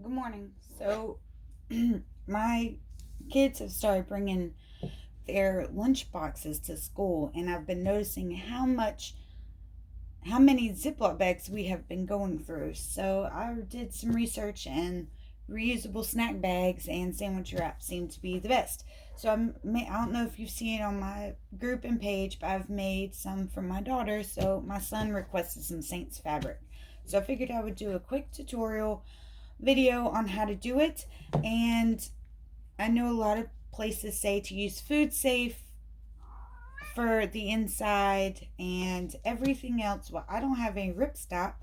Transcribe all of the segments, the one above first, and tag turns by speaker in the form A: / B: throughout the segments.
A: Good morning. So, my kids have started bringing their lunch boxes to school, and I've been noticing how many Ziploc bags we have been going through. So, I did some research, and reusable snack bags and sandwich wraps seem to be the best. So, I don't know if you've seen it on my group and page, but I've made some for my daughter. So, my son requested some Saints fabric. So, I figured I would do a quick tutorial video on how to do it. And I know a lot of places say to use food safe for the inside and everything else. Well, I don't have any ripstop,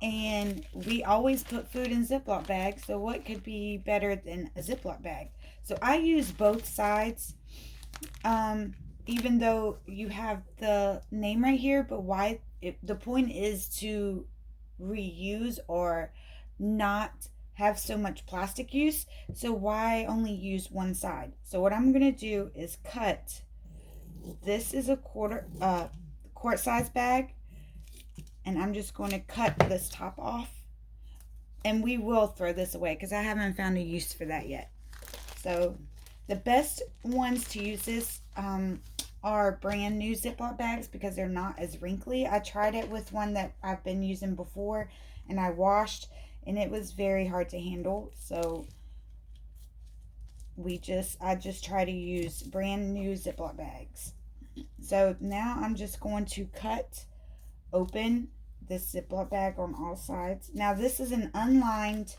A: and we always put food in Ziploc bags, so what could be better than a Ziploc bag? So I use both sides, even though you have the name right here, but the point is to reuse or not have so much plastic use. So why only use one side? So what I'm going to do is cut. This is a quart size bag, and I'm just going to cut this top off, and we will throw this away because I haven't found a use for that yet. So the best ones to use this are brand new Ziploc bags because they're not as wrinkly. I tried it with one that I've been using before, and I washed, and it was very hard to handle. So I just try to use brand new Ziploc bags. So now I'm just going to cut open this Ziploc bag on all sides. Now this is an unlined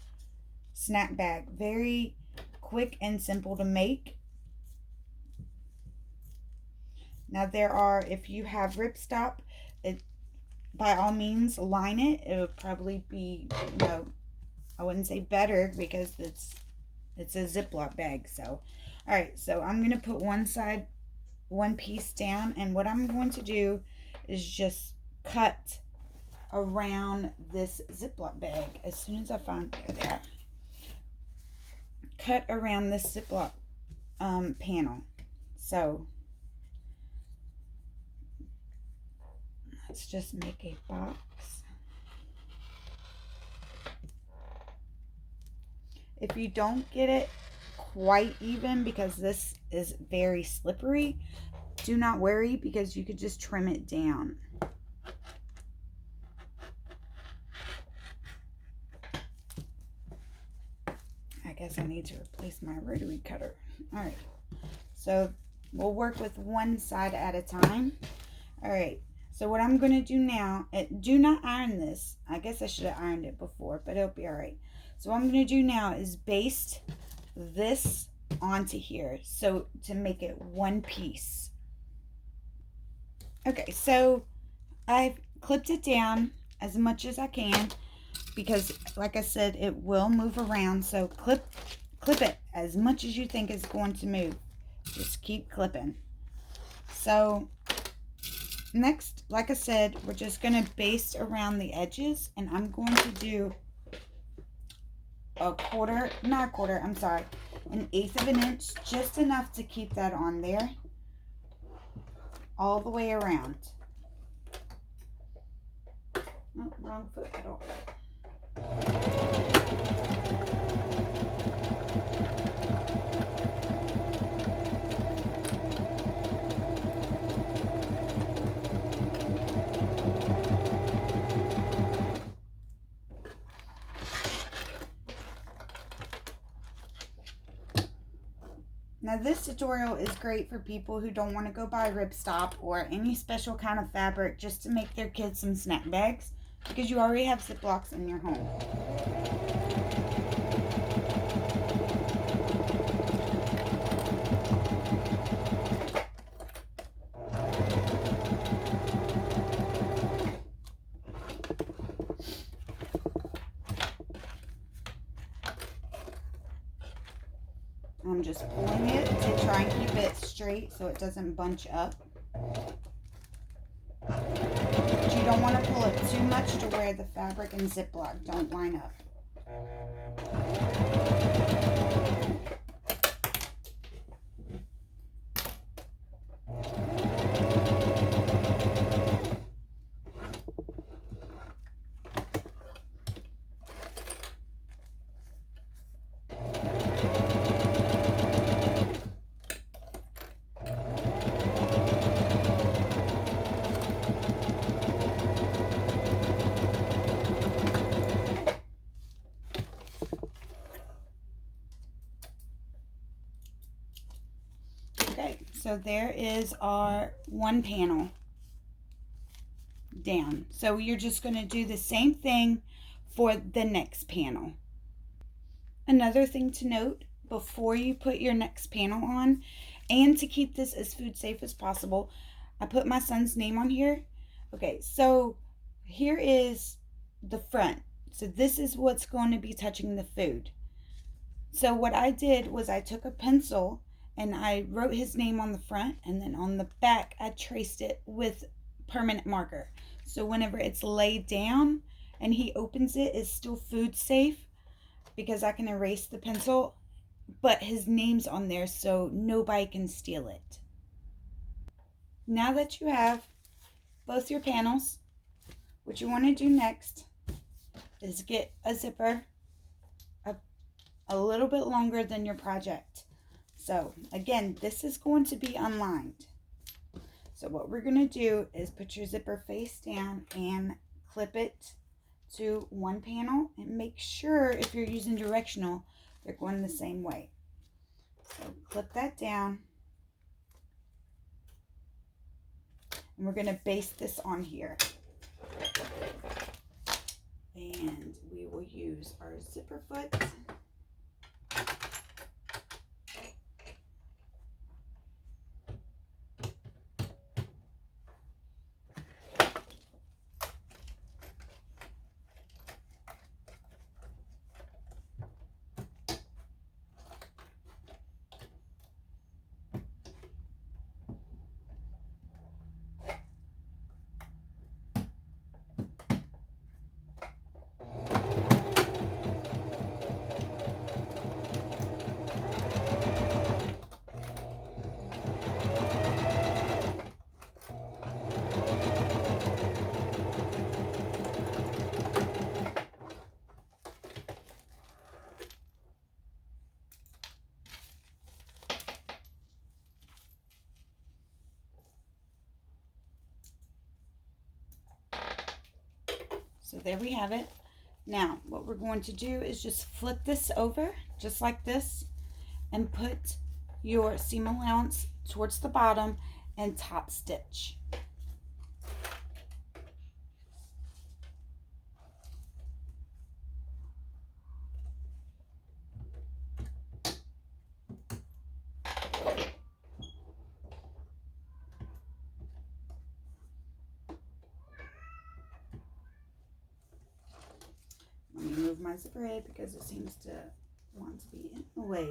A: snack bag, very quick and simple to make. Now if you have ripstop, by all means line it. It would probably be, I wouldn't say better because it's a Ziploc bag. So, all right, so I'm going to put one piece down, and what I'm going to do is just cut around this Ziploc bag as soon as I find there. Cut around this Ziploc panel. So let's just make a box. If you don't get it quite even, because this is very slippery, do not worry, because you could just trim it down. I guess I need to replace my rotary cutter. All right, so we'll work with one side at a time. All right, so what I'm going to do now, do not iron this. I guess I should have ironed it before, but it'll be all right. So what I'm going to do now is baste this onto here, so to make it one piece. Okay, so I've clipped it down as much as I can because, like I said, it will move around. So clip it as much as you think is going to move. Just keep clipping. So next, like I said, we're just going to baste around the edges, and I'm going to do an 1/8 of an inch, just enough to keep that on there all the way around. Oh, wrong foot at all. Now this tutorial is great for people who don't want to go buy ripstop or any special kind of fabric just to make their kids some snack bags, because you already have Ziplocs in your home. I'm just pulling it to try and keep it straight so it doesn't bunch up. But you don't want to pull it too much to where the fabric and Ziploc don't line up. Okay, so there is our one panel down. So you're just going to do the same thing for the next panel. Another thing to note before you put your next panel on, and to keep this as food safe as possible, I put my son's name on here. Okay, so here is the front. So this is what's going to be touching the food. So what I did was I took a pencil and I wrote his name on the front, and then on the back I traced it with permanent marker. So whenever it's laid down and he opens it, it's still food safe because I can erase the pencil, but his name's on there so nobody can steal it. Now that you have both your panels, what you want to do next is get a zipper a little bit longer than your project. So again, this is going to be unlined. So what we're going to do is put your zipper face down and clip it to one panel, and make sure if you're using directional, they're going the same way. So clip that down, and we're going to baste this on here. And we will use our zipper foot. So there we have it. Now, what we're going to do is just flip this over, just like this, and put your seam allowance towards the bottom and top stitch. Let me move my zipper head because it seems to want to be in the way.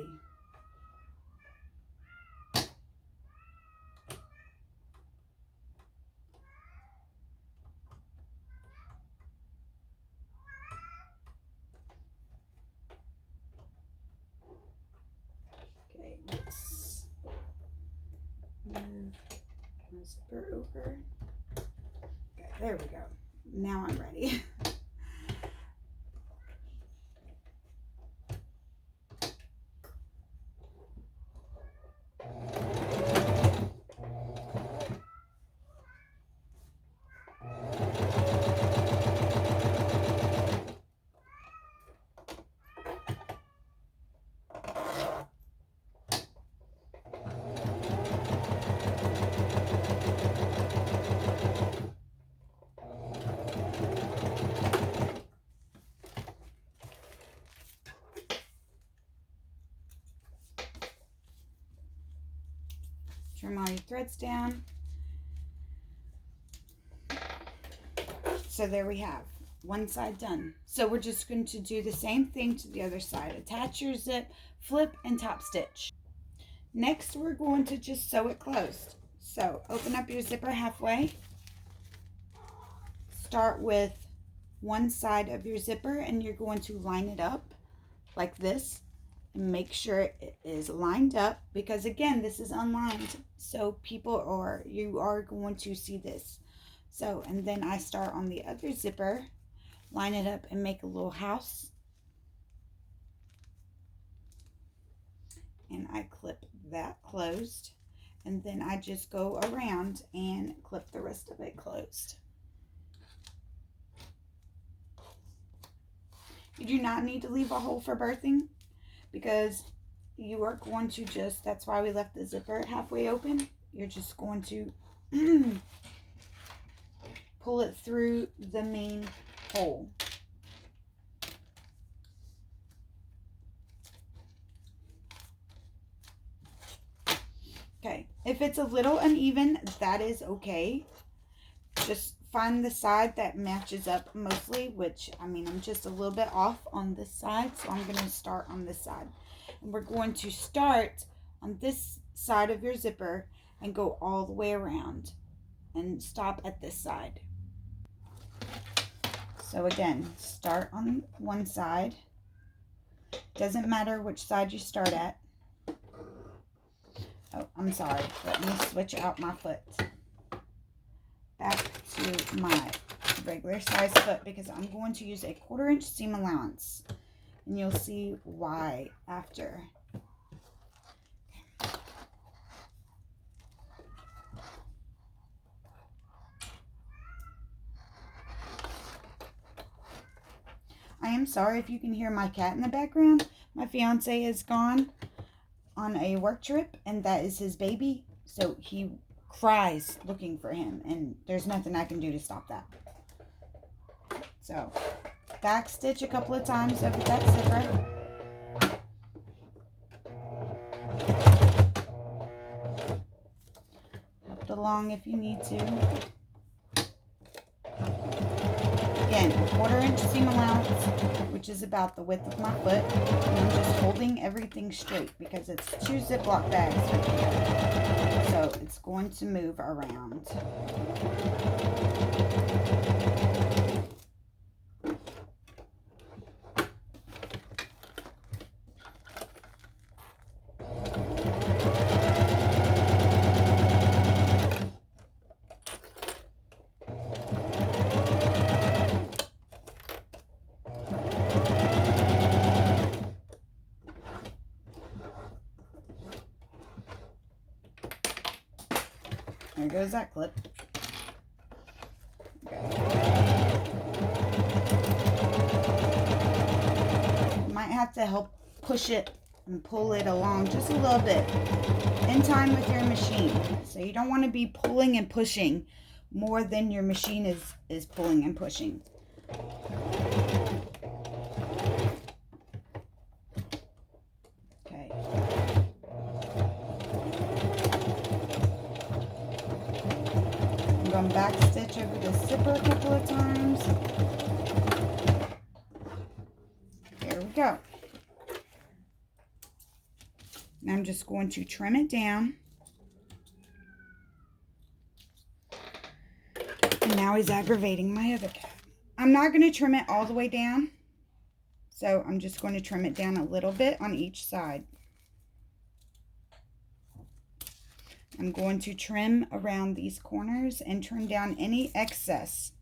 A: Okay, let's move my zipper over. Okay, there we go. Now I'm ready. Trim all your threads down. So there we have one side done. So we're just going to do the same thing to the other side. Attach your zip, flip, and top stitch. Next, we're going to just sew it closed. So open up your zipper halfway. Start with one side of your zipper, and you're going to line it up like this. And make sure it is lined up, because again, this is unlined, so you are going to see this. So, and then I start on the other zipper, line it up, and make a little house, and I clip that closed, and then I just go around and clip the rest of it closed. You do not need to leave a hole for birthing, because you are going to just, that's why we left the zipper halfway open. You're just going to pull it through the main hole. Okay, if it's a little uneven, that is okay. Just find the side that matches up mostly, which, I mean, I'm just a little bit off on this side, so I'm going to start on this side. And we're going to start on this side of your zipper and go all the way around and stop at this side. So again, start on one side. Doesn't matter which side you start at. Oh, I'm sorry. Let me switch out my foot back to my regular size foot because I'm going to use a 1/4 inch seam allowance, and you'll see why after. I am sorry if you can hear my cat in the background. My fiance is gone on a work trip, and that is his baby, so he cries looking for him, and there's nothing I can do to stop that. So back stitch a couple of times over that zipper. Help it along if you need to. Again, 1/4 inch seam allowance, which is about the width of my foot. And I'm just holding everything straight because it's 2 Ziploc bags right here. So it's going to move around. There goes that clip. Okay. You might have to help push it and pull it along just a little bit in time with your machine. So you don't want to be pulling and pushing more than your machine is pulling and pushing. Okay. I'm going back stitch over the zipper a couple of times. There we go. Now I'm just going to trim it down. And now he's aggravating my other cat. I'm not going to trim it all the way down. So I'm just going to trim it down a little bit on each side. I'm going to trim around these corners and trim down any excess.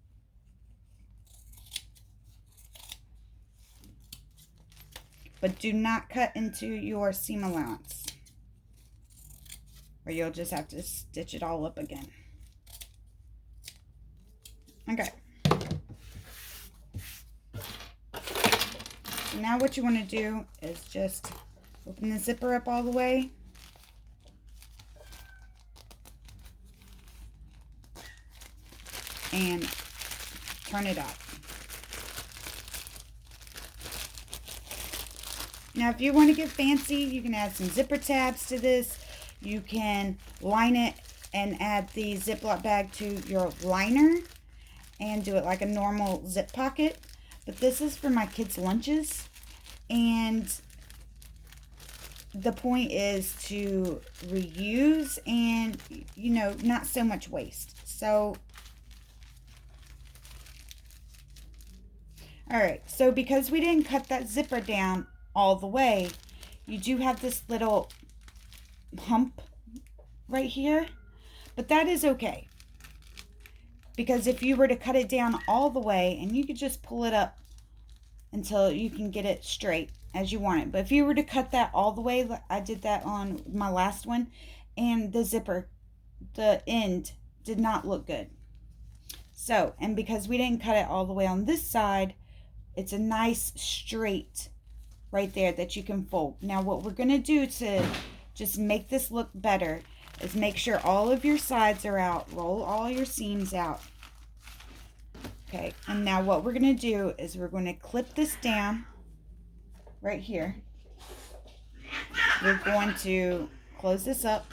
A: But do not cut into your seam allowance, or you'll just have to stitch it all up again. Okay. So now what you want to do is just open the zipper up all the way. And turn it up. Now, if you want to get fancy, you can add some zipper tabs to this. You can line it and add the Ziploc bag to your liner and do it like a normal zip pocket. But this is for my kids' lunches, and the point is to reuse and, you know, not so much waste. So alright, so because we didn't cut that zipper down all the way, you do have this little hump right here, but that is okay. Because if you were to cut it down all the way, and you could just pull it up until you can get it straight as you want it. But if you were to cut that all the way, I did that on my last one, and the zipper, the end did not look good. So, and because we didn't cut it all the way on this side, it's a nice straight right there that you can fold. Now what we're going to do to just make this look better is make sure all of your sides are out. Roll all your seams out. Okay, and now what we're going to do is we're going to clip this down right here. We're going to close this up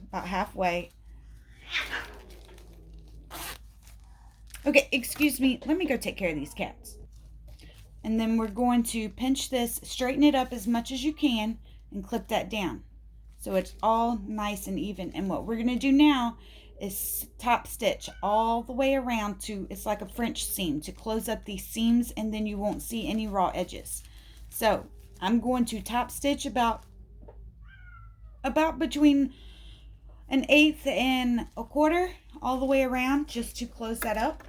A: about halfway. Okay, excuse me. Let me go take care of these cats. And then we're going to pinch this, straighten it up as much as you can, and clip that down. So it's all nice and even. And what we're going to do now is top stitch all the way around to, it's like a French seam, to close up these seams, and then you won't see any raw edges. So I'm going to top stitch about between 1/8 and 1/4 all the way around, just to close that up.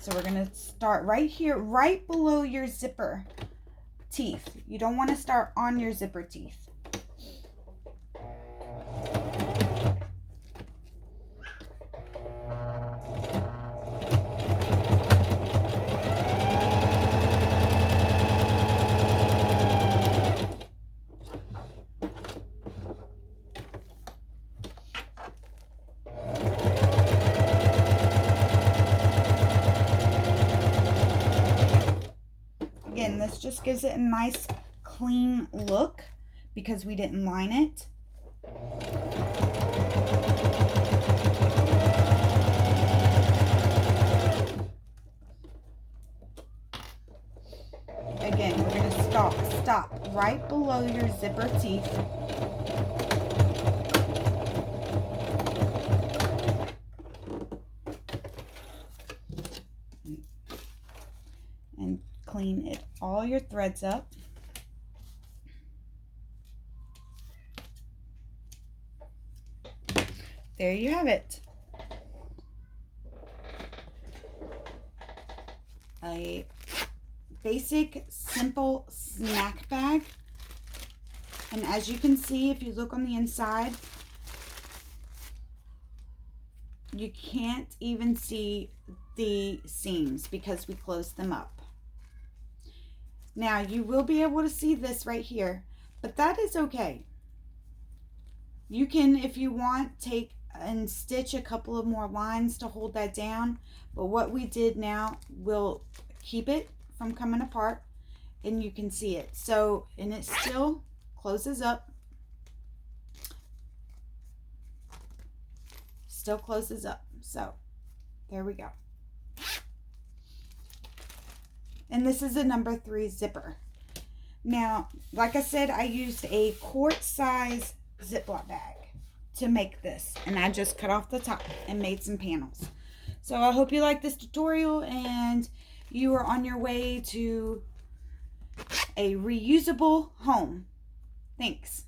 A: So we're going to start right here, right below your zipper teeth. You don't want to start on your zipper teeth. Again, this just gives it a nice clean look because we didn't line it. Again, we're going to stop right below your zipper teeth. And clean it, all your threads up. There you have it. A basic, simple snack bag. And as you can see, if you look on the inside, you can't even see the seams because we closed them up. Now you will be able to see this right here, but that is okay. You can, if you want, take and stitch a couple of more lines to hold that down, but what we did now will keep it from coming apart, and you can see it. So, and it still closes up. Still closes up. So, there we go. And this is a number 3 zipper. Now, like I said, I used a quart size Ziploc bag to make this, and I just cut off the top and made some panels. So I hope you like this tutorial and you are on your way to a reusable home. Thanks.